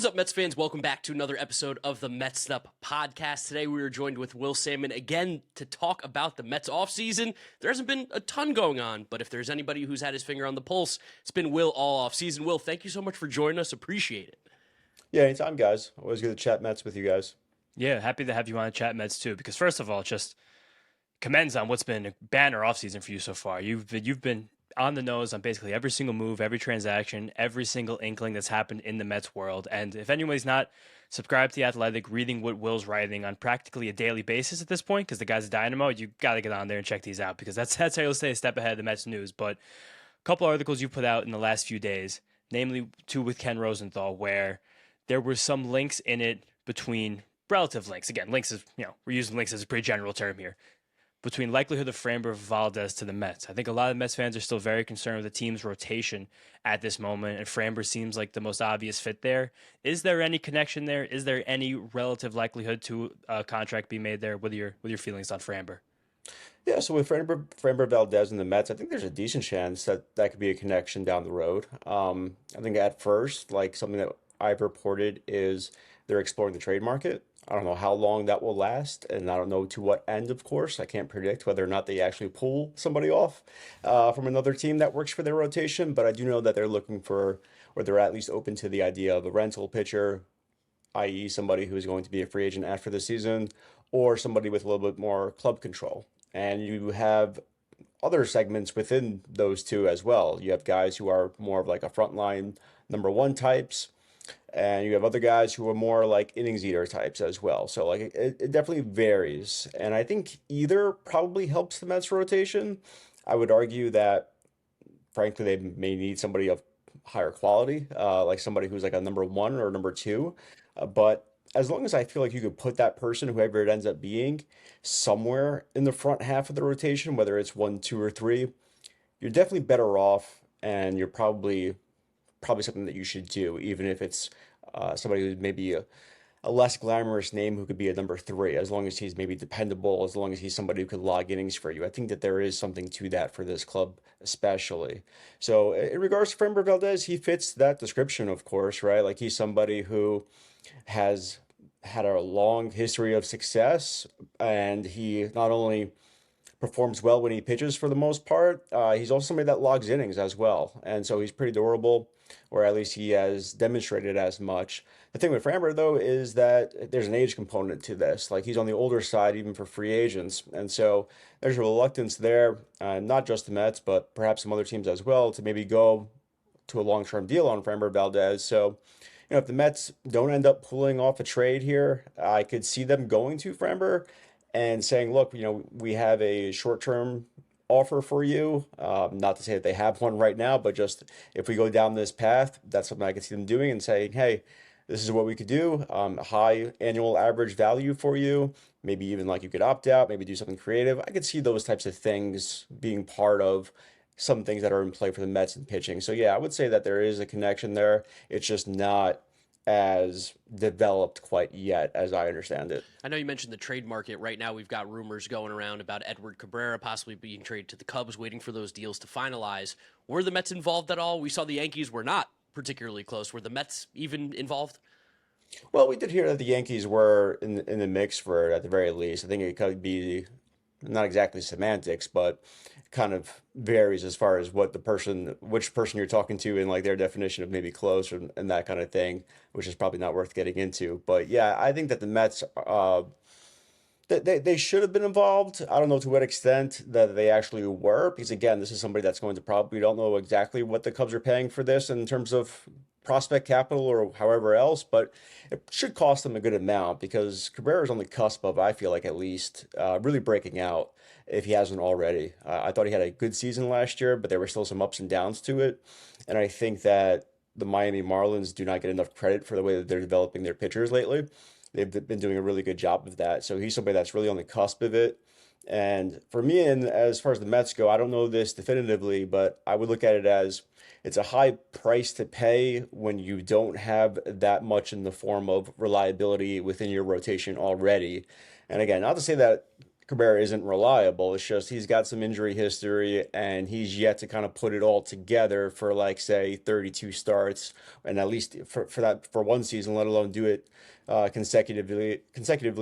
What is up, Mets fans? Welcome back to another episode of the Mets'd podcast. Today we are joined with Will Sammon again to talk about the Mets offseason. There hasn't been a ton going on, but if there's anybody who's had his finger on the pulse, it's been Will all offseason. Will, thank you so much for joining us. Appreciate it. Yeah, anytime, guys. Always good to chat Mets with you guys. Yeah, happy to have you on Chat Mets too. Because first of all, just commends on what's been a banner offseason for you so far. You've been on the nose on basically every single move, every transaction, every single inkling that's happened in the Mets world. And if anybody's not subscribed to The Athletic, reading what Will's writing on practically a daily basis at this point, because the guy's a dynamo, you got to get on there and check these out, because that's how you'll stay a step ahead of the Mets news. But a couple articles you put out in the last few days, namely two with Ken Rosenthal, where there were some links in it between relative links. Again, links is, we're using links as a pretty general term here, between likelihood of Framber Valdez to the Mets. I think a lot of Mets fans are still very concerned with the team's rotation at this moment, and Framber seems like the most obvious fit there. Is there any connection there? Is there any relative likelihood to a contract being made there? What are your feelings on Framber? Yeah, so with Framber Valdez and the Mets, I think there's a decent chance that could be a connection down the road. I think at first, like something that I've reported is they're exploring the trade market. I don't know how long that will last, and I don't know to what end, of course. I can't predict whether or not they actually pull somebody off from another team that works for their rotation, but I do know that they're looking for, or they're at least open to the idea of a rental pitcher, i.e. somebody who is going to be a free agent after the season, or somebody with a little bit more club control. And you have other segments within those two as well. You have guys who are more of like a frontline number one types, and you have other guys who are more like innings eater types as well. So like it definitely varies. And I think either probably helps the Mets rotation. I would argue that frankly they may need somebody of higher quality, like somebody who's like a number one or number two. But as long as I feel like you could put that person, whoever it ends up being, somewhere in the front half of the rotation, whether it's one, two, or three, you're definitely better off, and you're probably something that you should do, even if it's somebody who's maybe a less glamorous name who could be a number three, as long as he's maybe dependable, as long as he's somebody who could log innings for you. I think that there is something to that for this club, especially. So in regards to Framber Valdez, he fits that description, of course, right? Like he's somebody who has had a long history of success, and he not only performs well when he pitches for the most part. He's also somebody that logs innings as well. And so he's pretty durable, or at least he has demonstrated as much. The thing with Framber, though, is that there's an age component to this. Like he's on the older side, even for free agents. And so there's a reluctance there, not just the Mets, but perhaps some other teams as well, to maybe go to a long-term deal on Framber Valdez. So, if the Mets don't end up pulling off a trade here, I could see them going to Framber and saying, look, we have a short-term offer for you. Not to say that they have one right now, but just if we go down this path, that's something I could see them doing and saying, hey, this is what we could do. High annual average value for you. Maybe even like you could opt out, maybe do something creative. I could see those types of things being part of some things that are in play for the Mets and pitching. So yeah, I would say that there is a connection there. It's just not as developed quite yet, as I understand it. I know you mentioned the trade market. Right now, we've got rumors going around about Edward Cabrera possibly being traded to the Cubs, waiting for those deals to finalize. Were the Mets involved at all? We saw the Yankees were not particularly close. Were the Mets even involved? Well, we did hear that the Yankees were in the mix for it at the very least. I think it could be not exactly semantics, but kind of varies as far as which person you're talking to, and like their definition of maybe close and that kind of thing, which is probably not worth getting into. But yeah, I think that the Mets, they should have been involved. I don't know to what extent that they actually were, because again, this is somebody that's going to probably, don't know exactly what the Cubs are paying for this in terms of prospect capital or however else, but it should cost them a good amount, because Cabrera is on the cusp of, I feel like at least, really breaking out if he hasn't already. I thought he had a good season last year, but there were still some ups and downs to it. And I think that the Miami Marlins do not get enough credit for the way that they're developing their pitchers lately. They've been doing a really good job of that. So he's somebody that's really on the cusp of it. And for me, and as far as the Mets go, I don't know this definitively, but I would look at it as it's a high price to pay when you don't have that much in the form of reliability within your rotation already. And again, not to say that Cabrera isn't reliable. It's just he's got some injury history and he's yet to kind of put it all together for like say 32 starts and at least for that for one season, let alone do it consecutively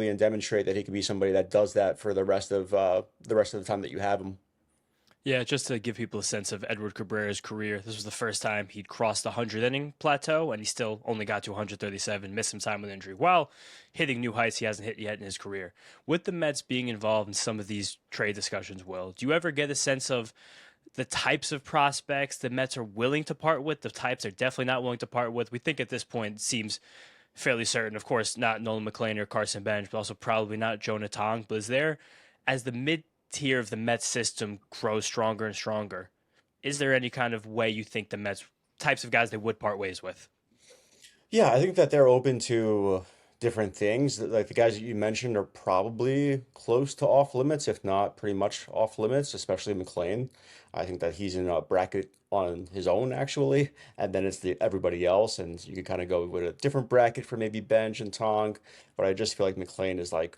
and demonstrate that he could be somebody that does that for the rest of the time that you have him. Yeah, just to give people a sense of Edward Cabrera's career, this was the first time he'd crossed the 100 inning plateau, and he still only got to 137, missed some time with injury, while hitting new heights he hasn't hit yet in his career. With the Mets being involved in some of these trade discussions, Will, do you ever get a sense of the types of prospects the Mets are willing to part with, the types they're definitely not willing to part with? We think at this point it seems fairly certain, of course, not Nolan McLean or Carson Bench, but also probably not Jonah Tong. But is there, as the mid tier of the Mets system grows stronger and stronger, is there any kind of way you think the Mets types of guys they would part ways with? Yeah, I think that they're open to different things. Like the guys that you mentioned are probably close to off limits, if not pretty much off limits, especially McLean. I think that he's in a bracket on his own actually, and then it's the everybody else, and you can kind of go with a different bracket for maybe Bench and Tong, but I just feel like McLean is like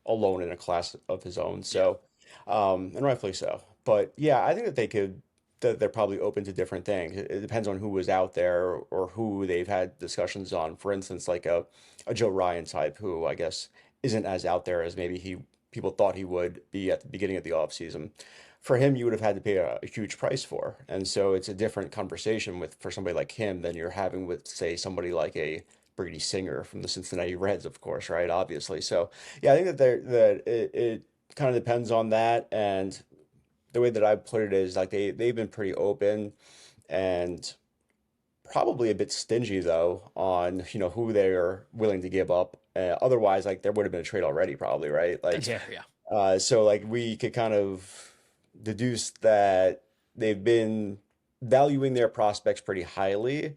alone in a class of his own. Yeah. So, and rightfully so. But yeah, I think that that they're probably open to different things. It depends on who was out there or who they've had discussions on. For instance, like a Joe Ryan type who I guess isn't as out there as maybe people thought he would be at the beginning of the offseason. For him, you would have had to pay a huge price for. And so it's a different conversation with for somebody like him than you're having with, say, somebody like a Brady Singer from the Cincinnati Reds, of course, right? Obviously. So yeah, I think that it kind of depends on that. And the way that I put it is like they've been pretty open and probably a bit stingy though on who they're willing to give up. Otherwise, like there would have been a trade already, probably, right? That's Like fair, yeah. so like we could kind of deduce that they've been valuing their prospects pretty highly,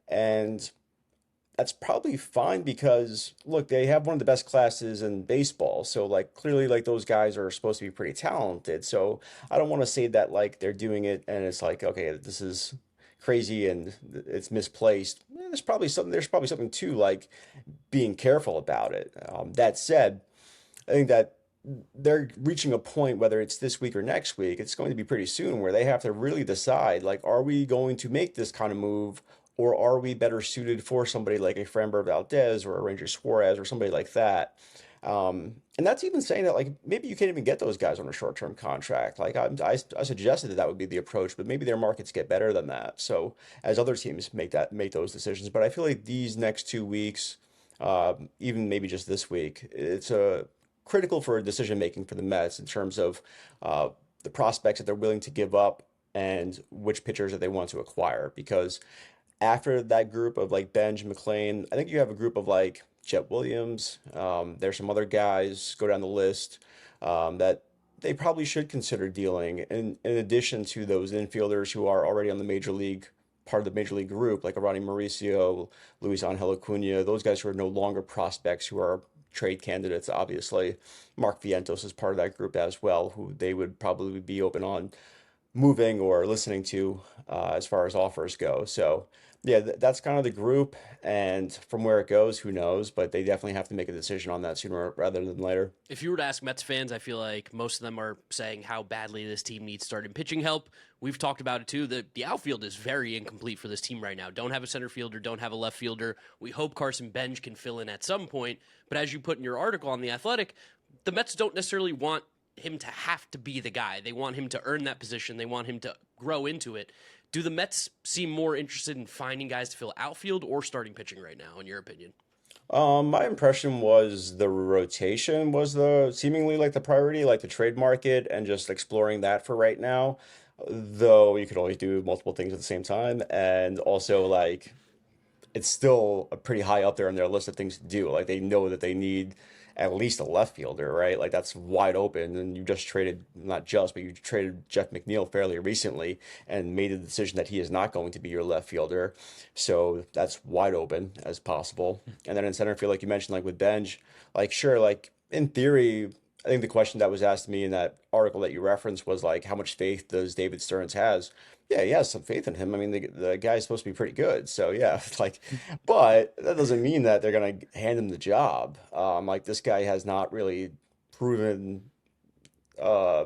and that's probably fine because look, they have one of the best classes in baseball. So like clearly like those guys are supposed to be pretty talented. So I don't want to say that like they're doing it and it's like, okay, this is crazy and it's misplaced. There's probably something to like being careful about it. That said, I think that they're reaching a point, whether it's this week or next week, it's going to be pretty soon where they have to really decide, like, are we going to make this kind of move, or are we better suited for somebody like a Framber Valdez or a Ranger Suarez or somebody like that? And that's even saying that, like, maybe you can't even get those guys on a short-term contract. Like, I suggested that that would be the approach, but maybe their markets get better than that. So as other teams make those decisions, but I feel like these next 2 weeks, even maybe just this week, it's a critical for decision making for the Mets in terms of the prospects that they're willing to give up and which pitchers that they want to acquire. Because after that group of like Benj, McLean, I think you have a group of like Jet Williams. There's some other guys go down the list that they probably should consider dealing. In addition to those infielders who are already on the major league part of the major league group, like Ronnie Mauricio, Luis Angel Acuna, those guys who are no longer prospects, who are trade candidates, obviously. Mark Vientos is part of that group as well, who they would probably be open on moving or listening to as far as offers go. So, yeah, that's kind of the group. And from where it goes, who knows? But they definitely have to make a decision on that sooner rather than later. If you were to ask Mets fans, I feel like most of them are saying how badly this team needs starting pitching help. We've talked about it too. The outfield is very incomplete for this team right now. Don't have a center fielder, don't have a left fielder. We hope Carson Benj can fill in at some point. But as you put in your article on The Athletic, the Mets don't necessarily want him to have to be the guy. They want him to earn that position. They want him to grow into it. Do the Mets seem more interested in finding guys to fill outfield or starting pitching right now, in your opinion? My impression was the rotation was the seemingly like the priority, like the trade market and just exploring that for right now. Though you could always do multiple things at the same time, and also like it's still a pretty high up there on their list of things to do. Like they know that they need at least a left fielder, right? Like that's wide open. And you just traded, not just, but you traded Jeff McNeil fairly recently and made the decision that he is not going to be your left fielder. So that's wide open as possible. And then in center field, like you mentioned, like with Benj, like sure, like in theory, I think the question that was asked to me in that article that you referenced was like, how much faith does David Stearns has? Yeah, he has some faith in him. I mean, the guy's supposed to be pretty good. So yeah, it's like, but that doesn't mean that they're gonna hand him the job. Like this guy has not really proven uh,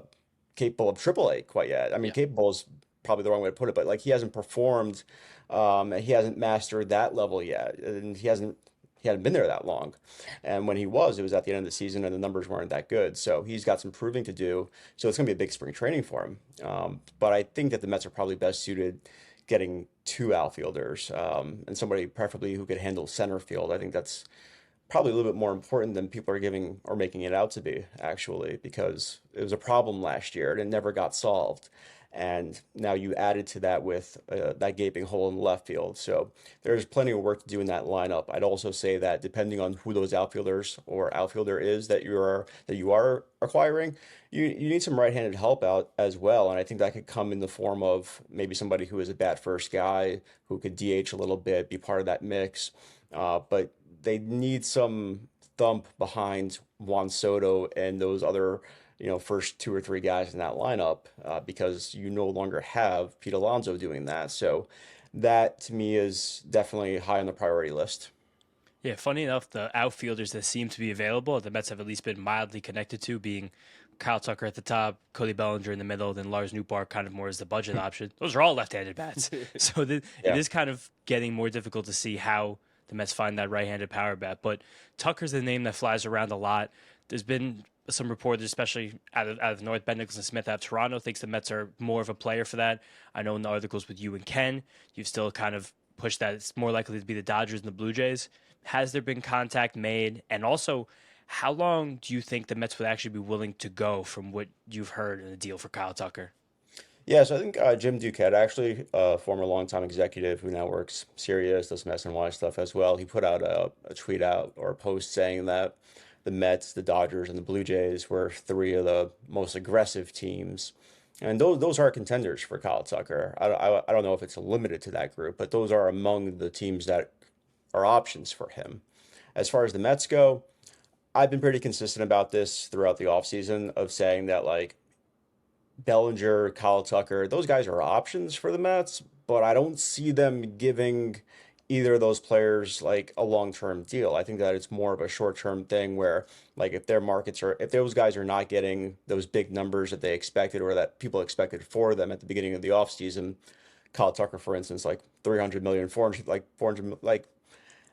capable of AAA quite yet. I mean, Yeah. capable is probably the wrong way to put it, but like he hasn't performed, and he hasn't mastered that level yet, and he hadn't been there that long. And when he was, it was at the end of the season, and the numbers weren't that good. So he's got some proving to do. So it's going to be a big spring training for him. But I think that the Mets are probably best suited getting two outfielders, and somebody preferably who could handle center field. I think that's probably a little bit more important than people are giving or making it out to be, actually, because it was a problem last year and it never got solved. And now you added to that with that gaping hole in left field. So there's plenty of work to do in that lineup. I'd also say that depending on who those outfielders or outfielder is that you are acquiring, you need some right-handed help out as well. And I think that could come in the form of maybe somebody who is a bat first guy who could DH a little bit, be part of that mix. But they need some thump behind Juan Soto and those other, first two or three guys in that lineup, because you no longer have Pete Alonso doing that. So that to me is definitely high on the priority list. Yeah, funny enough, the outfielders that seem to be available, the Mets have at least been mildly connected to, being Kyle Tucker at the top, Cody Bellinger in the middle, then Lars Nootbaar kind of more as the budget option. Those are all left-handed bats. So it Yeah. is kind of getting more difficult to see how the Mets find that right-handed power bat. But Tucker's the name that flies around a lot. There's been some reporters, especially out of North, Ben Nicholson Smith out of Toronto, thinks the Mets are more of a player for that. I know in the articles with you and Ken, you've still kind of pushed that it's more likely to be the Dodgers and the Blue Jays. Has there been contact made? And also, how long do you think the Mets would actually be willing to go from what you've heard in the deal for Kyle Tucker? Yeah, so I think Jim Duquette, actually, a former longtime executive who now works Sirius, does some SNY stuff as well. He put out a tweet out or a post saying that the Mets, the Dodgers, and the Blue Jays were three of the most aggressive teams. And those are contenders for Kyle Tucker. I don't know if it's limited to that group, but those are among the teams that are options for him. As far as the Mets go, I've been pretty consistent about this throughout the offseason of saying that like Bellinger, Kyle Tucker, those guys are options for the Mets, but I don't see them giving either of those players like a long-term deal. I think that it's more of a short-term thing where like if those guys are not getting those big numbers that they expected or that people expected for them at the beginning of the offseason, Kyle Tucker, for instance, like 300 million, 400, like 400, like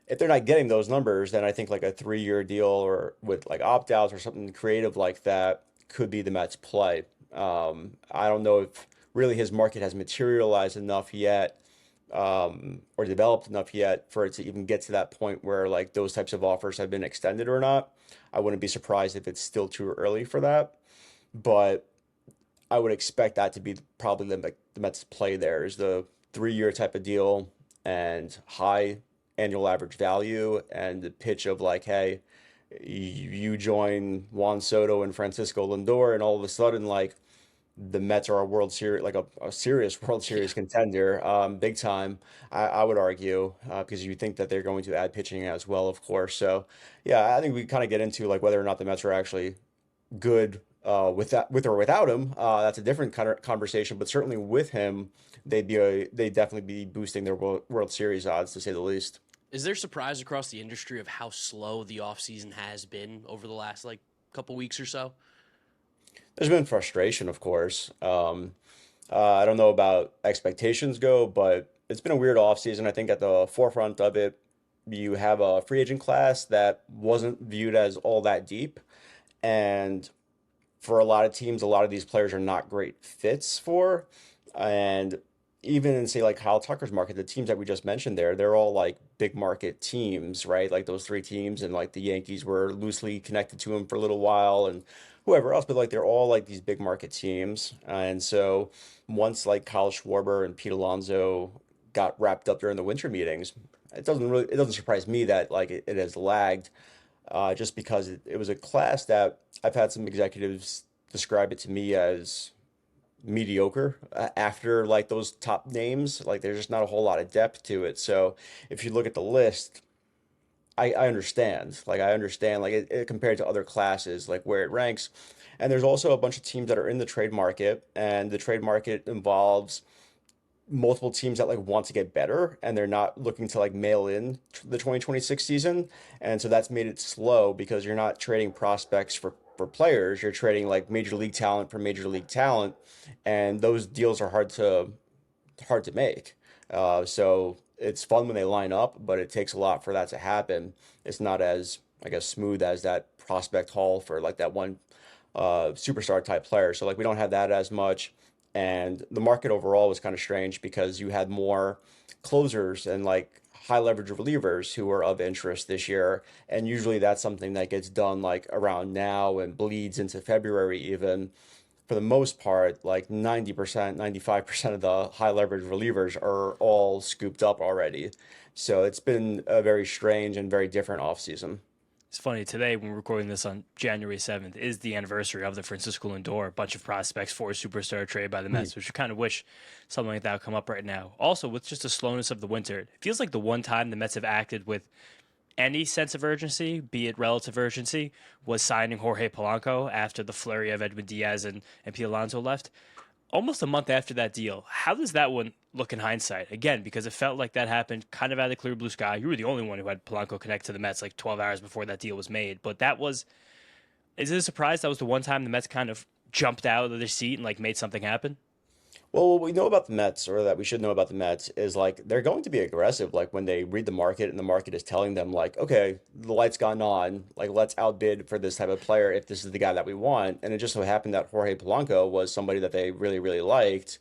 if they're not getting those numbers, then I think like a 3-year deal or with like opt-outs or something creative like that could be the Mets play. I don't know if really his market has materialized enough yet, or developed enough yet for it to even get to that point where like those types of offers have been extended or not. I wouldn't be surprised if it's still too early for that, but I would expect that to be probably the Mets play there is the 3-year type of deal and high annual average value and the pitch of like, hey, you join Juan Soto and Francisco Lindor, and all of a sudden, like the Mets are a World Series, like a serious World Yeah. Series contender, big time. I would argue, because you think that they're going to add pitching as well, of course. So, yeah, I think we kind of get into like whether or not the Mets are actually good with or without him. That's a different kind of conversation, but certainly with him, they'd definitely be boosting their World Series odds to say the least. Is there surprise across the industry of how slow the offseason has been over the last like couple weeks or so? There's been frustration, of course. I don't know about expectations go, but it's been a weird offseason. I think at the forefront of it, you have a free agent class that wasn't viewed as all that deep. And for a lot of teams, a lot of these players are not great fits for. And even in say like Kyle Tucker's market, the teams that we just mentioned there, they're all like big market teams, right? Like those three teams, and like the Yankees were loosely connected to him for a little while, and whoever else, but like they're all like these big market teams. And so once like Kyle Schwarber and Pete Alonso got wrapped up during the winter meetings, it doesn't surprise me that like it has lagged, just because it was a class that I've had some executives describe it to me as mediocre after like those top names. Like there's just not a whole lot of depth to it. So if you look at the list, I understand. Like I understand like it compared to other classes, like where it ranks. And there's also a bunch of teams that are in the trade market, and the trade market involves multiple teams that like want to get better and they're not looking to like mail in the 2026 season. And so that's made it slow because you're not trading prospects for for players. You're trading like major league talent for major league talent, and those deals are hard to make. So it's fun when they line up, but it takes a lot for that to happen. It's not as, I guess, smooth as that prospect haul for like that one superstar type player. So like we don't have that as much. And the market overall was kind of strange because you had more closers and like high leverage relievers who were of interest this year. And usually that's something that gets done like around now and bleeds into February even. For the most part, like 90%, 95% of the high leverage relievers are all scooped up already. So it's been a very strange and very different offseason. It's funny, today when we're recording this on January 7th is the anniversary of the Francisco Lindor, a bunch of prospects for a superstar trade by the Mets, which you kind of wish something like that would come up right now. Also, with just the slowness of the winter, it feels like the one time the Mets have acted with any sense of urgency, be it relative urgency, was signing Jorge Polanco after the flurry of Edwin Diaz and Pete Alonso left. Almost a month after that deal, how does that one look in hindsight? Again, because it felt like that happened kind of out of the clear blue sky. You were the only one who had Polanco connect to the Mets like 12 hours before that deal was made. But is it a surprise that was the one time the Mets kind of jumped out of their seat and like made something happen? Well, what we know about the Mets, or that we should know about the Mets, is like they're going to be aggressive. Like when they read the market and the market is telling them, like, okay, the light's gone on, like let's outbid for this type of player if this is the guy that we want. And it just so happened that Jorge Polanco was somebody that they really, really liked,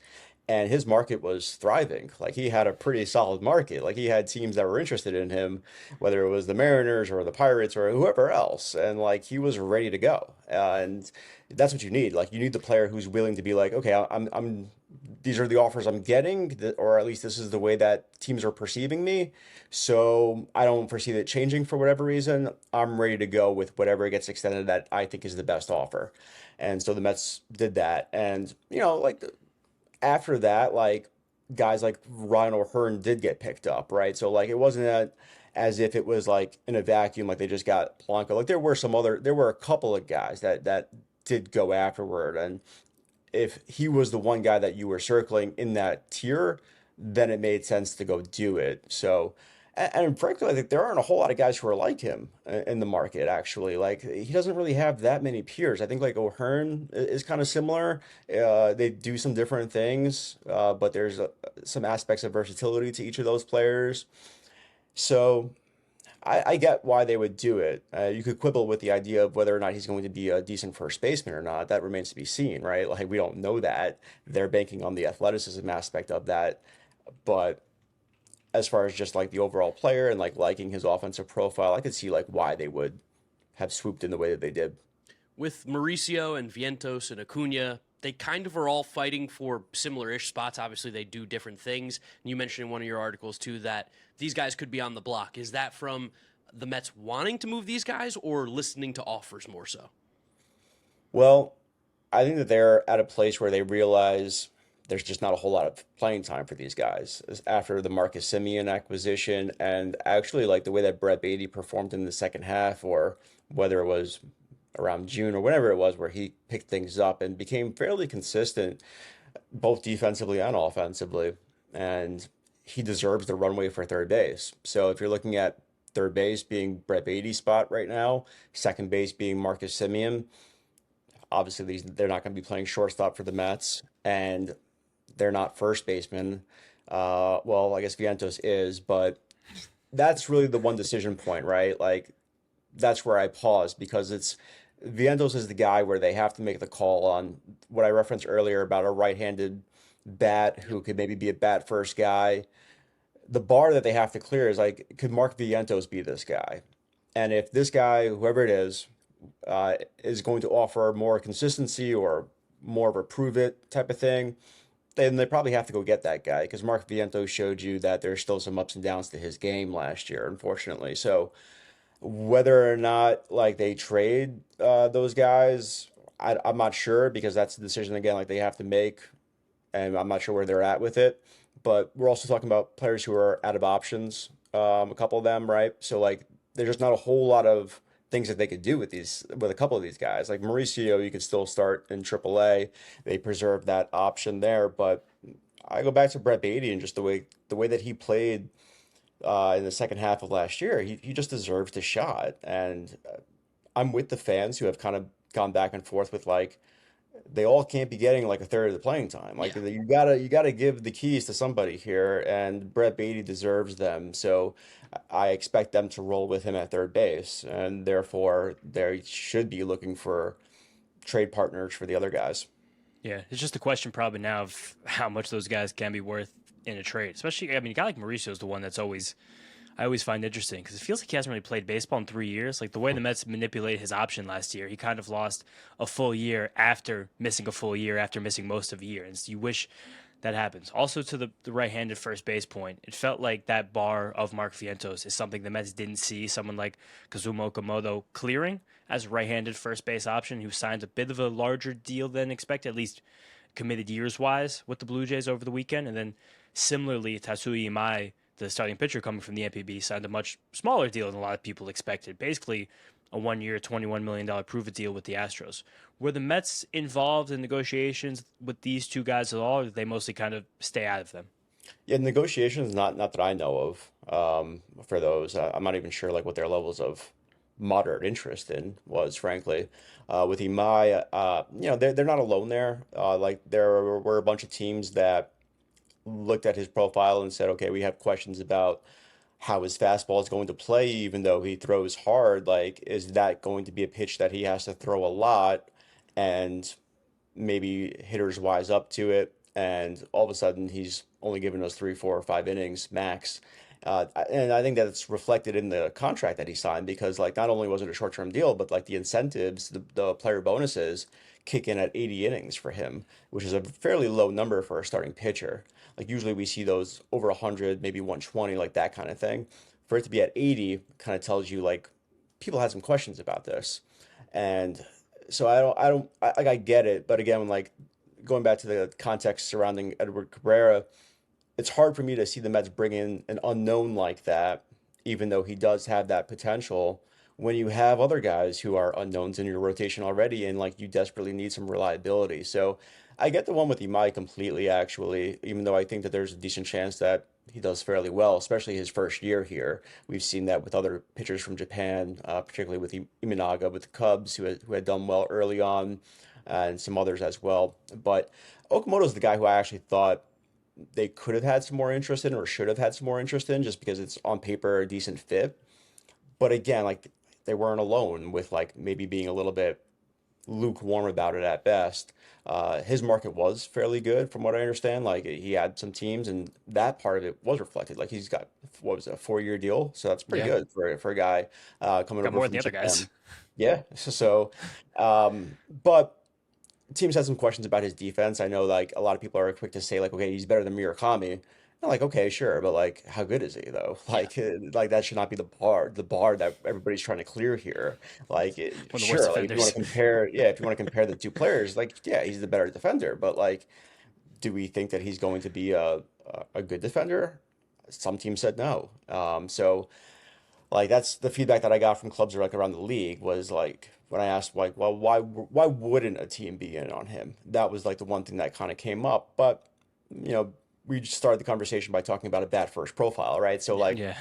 and his market was thriving. Like he had a pretty solid market. Like he had teams that were interested in him, whether it was the Mariners or the Pirates or whoever else, and like he was ready to go. And that's what you need. Like you need the player who's willing to be like, okay, I'm these are the offers I'm getting, or at least this is the way that teams are perceiving me. So I don't foresee that changing for whatever reason. I'm ready to go with whatever gets extended that I think is the best offer. And so the Mets did that. And, like after that, like guys like Ryan O'Hearn did get picked up, right? So like it wasn't as if it was like in a vacuum, like they just got Polanco. Like there were a couple of guys that did go afterward. And if he was the one guy that you were circling in that tier, then it made sense to go do it. So, and frankly, I think there aren't a whole lot of guys who are like him in the market, actually. Like, he doesn't really have that many peers. I think, like, O'Hearn is kind of similar. They do some different things, but there's some aspects of versatility to each of those players. So, I get why they would do it. You could quibble with the idea of whether or not he's going to be a decent first baseman or not. That remains to be seen, right? Like, we don't know that. They're banking on the athleticism aspect of that. But as far as just like the overall player and like liking his offensive profile, I could see like why they would have swooped in the way that they did. With Mauricio and Vientos and Acuna, they kind of are all fighting for similar-ish spots. Obviously, they do different things. And you mentioned in one of your articles, too, that these guys could be on the block. Is that from the Mets wanting to move these guys or listening to offers more so? Well, I think that they're at a place where they realize there's just not a whole lot of playing time for these guys after the Marcus Semien acquisition, and actually like the way that Brett Beatty performed in the second half, or whether it was around June or whenever it was, where he picked things up and became fairly consistent, both defensively and offensively. And he deserves the runway for third base. So if you're looking at third base being Brett Beatty's spot right now, second base being Marcus Semien, obviously they're not going to be playing shortstop for the Mets, and they're not first baseman. Well, I guess Vientos is, but that's really the one decision point, right? Like that's where I pause, because it's Vientos is the guy where they have to make the call on what I referenced earlier about a right-handed bat who could maybe be a bat first guy. The bar that they have to clear is like, could Mark Vientos be this guy? And if this guy, whoever it is going to offer more consistency or more of a prove it type of thing, then they probably have to go get that guy, because Mark Vientos showed you that there's still some ups and downs to his game last year, unfortunately. So whether or not like they trade those guys, I'm not sure, because that's a decision again like they have to make, and I'm not sure where they're at with it. But we're also talking about players who are out of options, a couple of them, right? So like there's just not a whole lot of things that they could do with a couple of these guys. Like Mauricio, you could still start in AAA. They preserve that option there, but I go back to Brett Beatty and just the way that he played in the second half of last year. He just deserves the shot, and I'm with the fans who have kind of gone back and forth with like they all can't be getting like a third of the playing time. Like Yeah. you gotta give the keys to somebody here, and Brett Beatty deserves them. So I expect them to roll with him at third base, and therefore they should be looking for trade partners for the other guys. Yeah, it's just a question probably now of how much those guys can be worth in a trade. Especially, I mean, a guy like Mauricio is the one that's always I always find interesting because it feels like he hasn't really played baseball in 3 years. Like the way the Mets manipulated his option last year, he kind of lost a full year after missing a full year after missing most of a year, and so you wish that happens. Also, to the right-handed first base point, it felt like that bar of Mark Vientos is something the Mets didn't see someone like Kazuma Okamoto clearing as a right-handed first base option, who signed a bit of a larger deal than expected, at least committed years-wise with the Blue Jays over the weekend. And then similarly, Tatsuya Imai, the starting pitcher coming from the NPB, signed a much smaller deal than a lot of people expected. Basically, a 1 year, $21 million prove-it deal with the Astros. Were the Mets involved in negotiations with these two guys at all, or did they mostly kind of stay out of them? Yeah, negotiations not that I know of for those. I'm not even sure like what their levels of moderate interest in was, frankly. With Imai, they're not alone there. Like there were a bunch of teams that looked at his profile and said, okay, we have questions about how his fastball is going to play, even though he throws hard. Like, is that going to be a pitch that he has to throw a lot? And maybe hitters wise up to it, and all of a sudden he's only given us 3, 4, or 5 innings max. And I think that's reflected in the contract that he signed because, like, not only was it a short-term deal, but like the incentives, the player bonuses kick in at 80 innings for him, which is a fairly low number for a starting pitcher. Like, usually we see those over 100, maybe 120, like that kind of thing. For it to be at 80 kind of tells you, like, people had some questions about this. And so I get it, but again, like going back to the context surrounding Edward Cabrera, it's hard for me to see the Mets bring in an unknown like that, even though he does have that potential. When you have other guys who are unknowns in your rotation already, and like you desperately need some reliability, so I get the one with Imai completely, actually, even though I think that there's a decent chance that he does fairly well, especially his first year here. We've seen that with other pitchers from Japan, particularly with Imanaga with the Cubs, who had done well early on, and some others as well. But Okamoto's the guy who I actually thought they could have had some more interest in or should have had some more interest in just because it's on paper a decent fit. But again, like they weren't alone with like maybe being a little bit lukewarm about it at best. His market was fairly good from what I understand. Like he had some teams, and that part of it was reflected. Like he's got what was it, a 4 year deal, so that's pretty Yeah, good for a guy coming got over more than from the other guys. Japan. Yeah. But teams had some questions about his defense. I know like a lot of people are quick to say like, okay, he's better than Murakami. I'm like, okay, sure, but like, how good is he though? Like that should not be the bar that everybody's trying to clear here. Like, One of the worst sure, like if you want defenders. to compare, yeah, if you want to compare the two players, like, yeah, he's the better defender, but like, do we think that he's going to be a good defender? Some teams said no. So like that's the feedback that I got from clubs like around the league was like when I asked like, well, why wouldn't a team be in on him? That was like the one thing that kind of came up. But you know, we just started the conversation by talking about a bad first profile, right? So Yeah. like Yeah.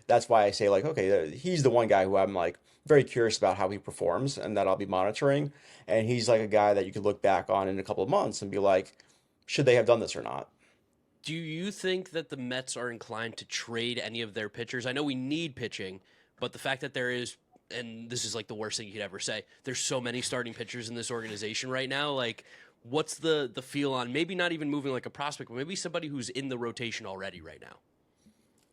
that's why I say like, okay, he's the one guy who I'm like very curious about how he performs and that I'll be monitoring. And he's like a guy that you could look back on in a couple of months and be like, should they have done this or not? Do you think that the Mets are inclined to trade any of their pitchers? I know we need pitching, but the fact that there is, and this is like the worst thing you could ever say, there's so many starting pitchers in this organization right now. Like, what's the feel on maybe not even moving like a prospect, but maybe somebody who's in the rotation already right now?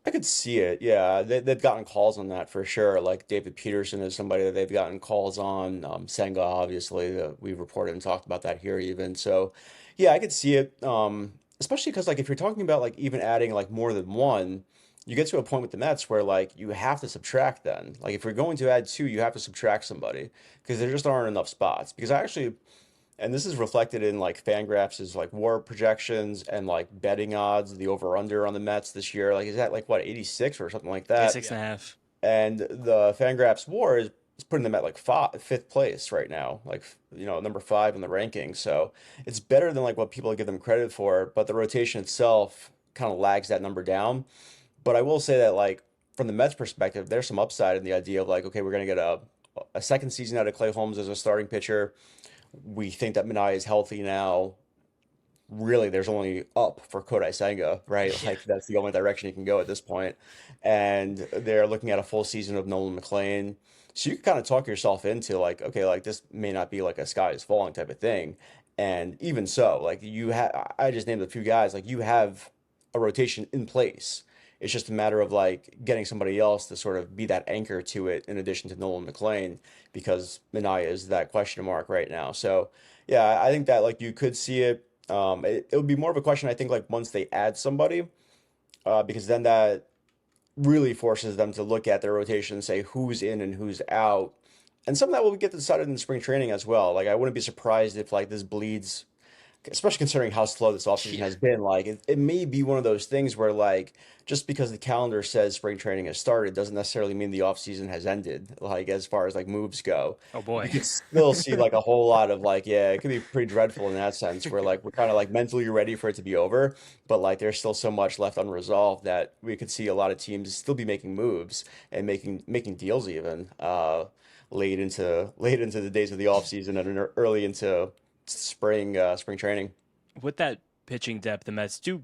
I could see it. Yeah, they've gotten calls on that for sure. Like David Peterson is somebody that they've gotten calls on. Senga, obviously, we've reported and talked about that here even. So, yeah, I could see it. Especially because like if you're talking about like even adding like more than one, you get to a point with the Mets where like you have to subtract then. Like if you're going to add two, you have to subtract somebody because there just aren't enough spots. Because I actually and this is reflected in like Fangraphs' like WAR projections and like betting odds, the over under on the Mets this year. Like is that like what 86 or something like Eight that? six Yeah. and a half. And the Fangraphs WAR is putting them at like fifth place right now, like number five in the rankings. So it's better than like what people give them credit for, but the rotation itself kind of lags that number down. But I will say that like from the Mets perspective, there's some upside in the idea of like, okay, we're gonna get a second season out of Clay Holmes as a starting pitcher. We think that Minaya is healthy now. Really, there's only up for Kodai Senga, right? Yeah. Like that's the only direction you can go at this point. And they're looking at a full season of Nolan McLean. So you can kind of talk yourself into like, okay, like this may not be like a sky is falling type of thing. And even so, like you have, I just named a few guys, like you have a rotation in place. It's just a matter of like getting somebody else to sort of be that anchor to it in addition to Nolan McLean because Minaya is that question mark right now. So yeah, I think that like you could see it. It would be more of a question, I think, like once they add somebody, because then that really forces them to look at their rotation and say who's in and who's out. And some of that will get decided in spring training as well. Like I wouldn't be surprised if like this bleeds, especially considering how slow this offseason Yeah. has been. Like it may be one of those things where like just because the calendar says spring training has started doesn't necessarily mean the offseason has ended. Like as far as like moves go, Oh you boy. could still see like a whole lot of like yeah, it could be pretty dreadful in that sense where like we're kind of like mentally ready for it to be over, but like there's still so much left unresolved that we could see a lot of teams still be making moves and making deals even late into the days of the offseason and early into spring training. With that pitching depth, the Mets do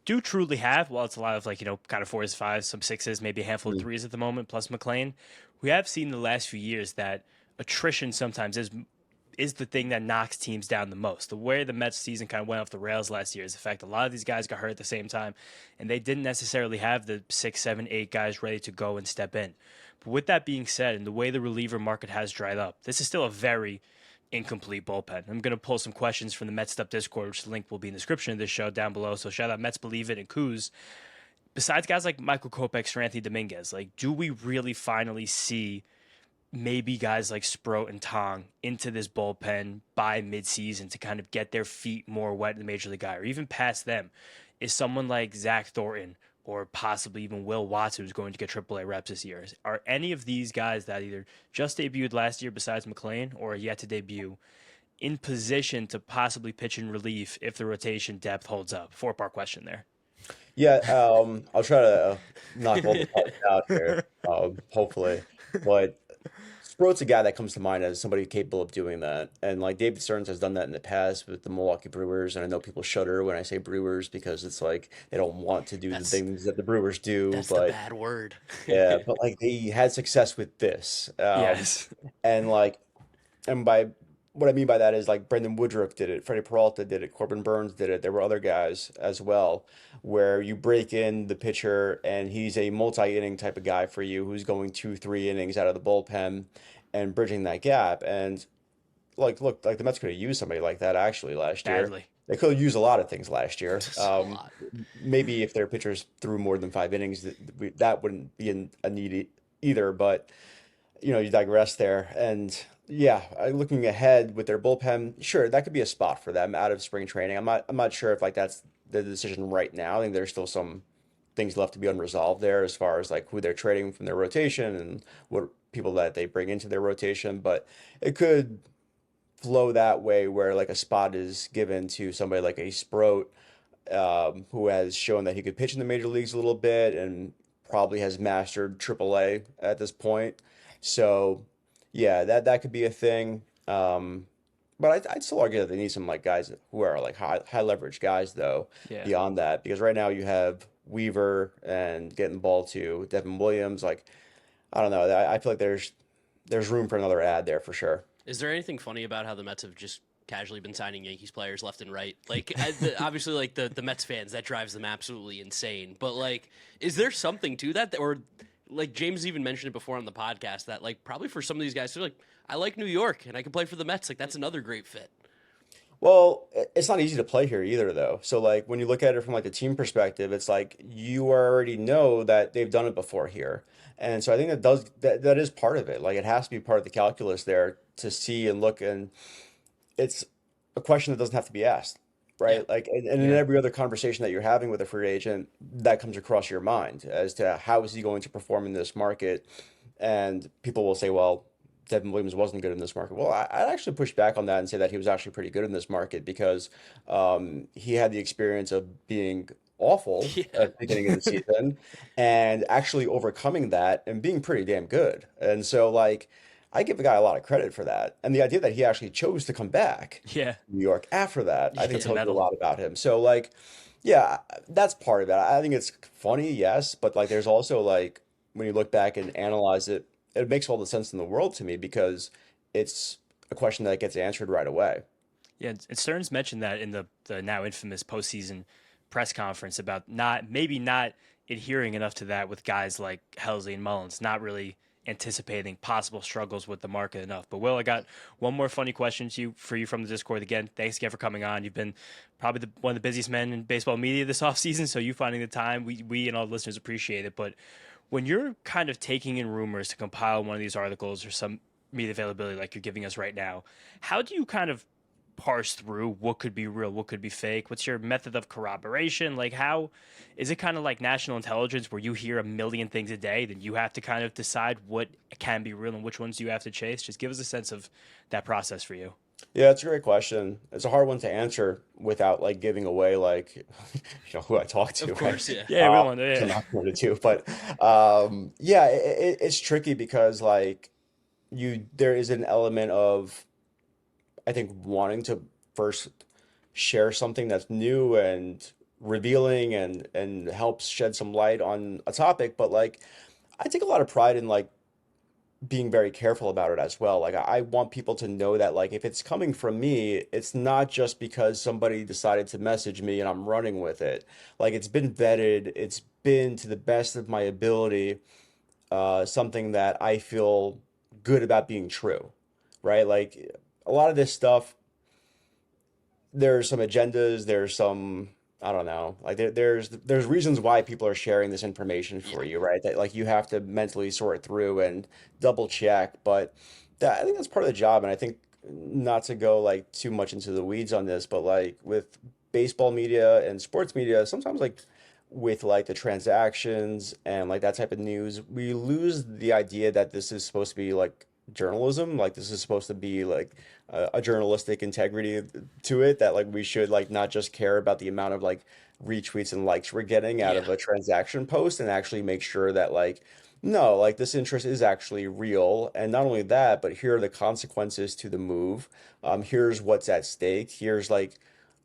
truly have. Well, it's a lot of like kind of fours, fives, some sixes, maybe a handful of Mm. threes at the moment, plus McLean. We have seen the last few years that attrition sometimes is the thing that knocks teams down the most. The way the Mets season kind of went off the rails last year is the fact a lot of these guys got hurt at the same time, and they didn't necessarily have the 6, 7, 8 guys ready to go and step in. But with that being said, and the way the reliever market has dried up, this is still a very incomplete bullpen. I'm going to pull some questions from the Mets'd Discord, which the link will be in the description of this show down below. So shout out Mets Believe It and Kuz. Besides guys like Michael Kopech, Anthony Dominguez, like do we really finally see maybe guys like Sproat and Tong into this bullpen by midseason to kind of get their feet more wet in the major league guy, or even past them? Is someone like Zach Thornton or possibly even Will Watts, who's going to get AAA reps this year? Are any of these guys that either just debuted last year besides McLean or are yet to debut in position to possibly pitch in relief if the rotation depth holds up? Four-part question there. Yeah, I'll try to knock all the parts out here, hopefully. But Sproat's a guy that comes to mind as somebody capable of doing that. And like David Stearns has done that in the past with the Milwaukee Brewers. And I know people shudder when I say Brewers because it's like they don't want to do the That's things that the Brewers do. that's the But bad word. yeah, but like they had success with this. Yes. And like, and by what I mean by that is like Brendan Woodruff did it, Freddie Peralta did it, Corbin Burns did it. There were other guys as well, where you break in the pitcher and he's a multi-inning type of guy for you who's going 2, 3 innings out of the bullpen and bridging that gap. And like, look, like the Mets could have used somebody like that actually last year. Badly. They could have used a lot of things last year. Just a lot. Maybe if their pitchers threw more than 5 innings, that wouldn't be a need either. But you digress there. And yeah, looking ahead with their bullpen, sure, that could be a spot for them out of spring training. I'm not sure if like that's the decision right now. I think there's still some things left to be unresolved there as far as like who they're trading from their rotation and what people that they bring into their rotation. But it could flow that way where like a spot is given to somebody like a Sproat, who has shown that he could pitch in the major leagues a little bit and probably has mastered AAA at this point. So yeah, that could be a thing. But I'd still argue that they need some like guys who are like high leverage guys though Yeah. beyond that because right now you have Weaver and getting the ball to Devin Williams. Like I don't know, I feel like there's room for another ad there for sure. Is there anything funny about how the Mets have just casually been signing Yankees players left and right? Like, obviously, like the Mets fans, that drives them absolutely insane. But like, is there something to that, or like James even mentioned it before on the podcast that like probably for some of these guys, they're like, I like New York and I can play for the Mets. Like that's another great fit. Well, it's not easy to play here either, though. So, like, when you look at it from like the team perspective, it's like you already know that they've done it before here, and so I think that is part of it. Like, it has to be part of the calculus there to see and look, and it's a question that doesn't have to be asked, Yeah. right? Like, and in Yeah. every other conversation that you're having with a free agent, that comes across your mind as to how is he going to perform in this market, and people will say, well. Devin Williams wasn't good in this market. Well, I'd actually push back on that and say that he was actually pretty good in this market because he had the experience of being awful Yeah. at the beginning of the season and actually overcoming that and being pretty damn good. And so, like, I give the guy a lot of credit for that. And the idea that he actually chose to come back Yeah, to New York after that, I think it's a tells you a medal. lot about him. So like, yeah, that's part of it. I think it's funny, yes, but like there's also like when you look back and analyze it, it makes all the sense in the world to me because it's a question that gets answered right away. Yeah, and Stearns mentioned that in the now infamous postseason press conference about not adhering enough to that with guys like Helsley and Mullins, not really anticipating possible struggles with the market enough. But Will, I got one more funny question for you from the Discord. Again, thanks again for coming on. You've been probably one of the busiest men in baseball media this offseason, so you finding the time, we and all the listeners appreciate it. But when you're kind of taking in rumors to compile one of these articles or some media availability like you're giving us right now, how do you kind of parse through what could be real, what could be fake? What's your method of corroboration? Like, how is it kind of like national intelligence where you hear a million things a day, then you have to kind of decide what can be real and which ones you have to chase? Just give us a sense of that process for you. Yeah, it's a great question. It's a hard one to answer without like giving away like who I talk to, Of right? course, yeah. Yeah, we don't want Which I'm to. not going to do, but yeah, it's tricky because like there is an element of I think wanting to first share something that's new and revealing and helps shed some light on a topic, but like I take a lot of pride in like being very careful about it as well. Like I want people to know that like if it's coming from me, it's not just because somebody decided to message me and I'm running with it. Like it's been vetted, it's been to the best of my ability, something that I feel good about being true, right? Like a lot of this stuff there's some agendas, there's some I don't know, like there's reasons why people are sharing this information for Yeah. you, right? That like you have to mentally sort through and double check, but that I think that's part of the job, and I think not to go like too much into the weeds on this, but like with baseball media and sports media, sometimes like with like the transactions and like that type of news, we lose the idea that this is supposed to be like journalism, like this is supposed to be like a journalistic integrity to it that like we should like not just care about the amount of like retweets and likes we're getting out Yeah. of a transaction post and actually make sure that like no, like this interest is actually real. And not only that, but here are the consequences to the move. Here's what's at stake. Here's like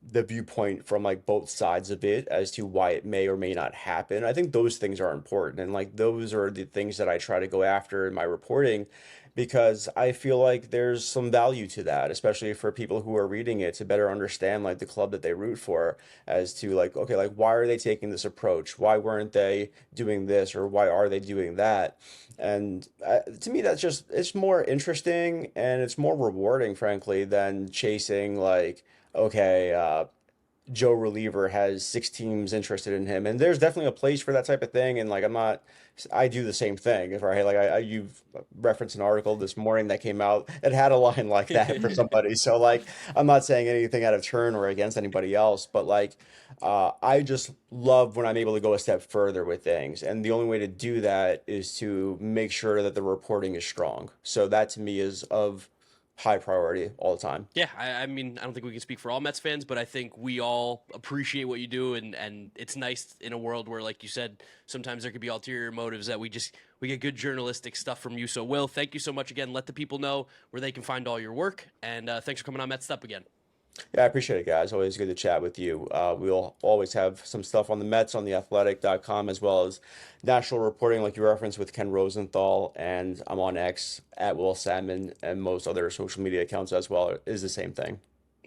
the viewpoint from like both sides of it as to why it may or may not happen. I think those things are important. And like those are the things that I try to go after in my reporting because I feel like there's some value to that, especially for people who are reading it to better understand like the club that they root for as to like, okay, like why are they taking this approach? Why weren't they doing this or why are they doing that? And to me, that's just, it's more interesting and it's more rewarding, frankly, than chasing like, okay, Joe reliever has 6 teams interested in him, and there's definitely a place for that type of thing. And like, I'm not, I do the same thing. Right? Like, you've referenced an article this morning that came out that had a line like that for somebody. So like, I'm not saying anything out of turn or against anybody else, but like, I just love when I'm able to go a step further with things, and the only way to do that is to make sure that the reporting is strong. So that to me is of high priority all the time. Yeah, I mean, I don't think we can speak for all Mets fans, but I think we all appreciate what you do, and it's nice in a world where, like you said, sometimes there could be ulterior motives that we get good journalistic stuff from you. So, Will, thank you so much again. Let the people know where they can find all your work, and thanks for coming on Mets'd Up again. Yeah, I appreciate it, guys. Always good to chat with you. We'll always have some stuff on the Mets on theathletic.com as well as national reporting, like you referenced with Ken Rosenthal. And I'm on X at Will Sammon, and most other social media accounts as well is the same thing.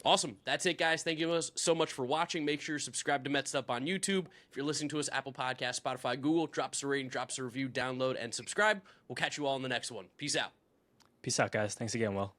Awesome. That's it, guys. Thank you so much for watching. Make sure you subscribe to Mets'd Up on YouTube. If you're listening to us, Apple Podcasts, Spotify, Google, drop us a rating, drop us a review, download, and subscribe. We'll catch you all in the next one. Peace out. Peace out, guys. Thanks again, Will.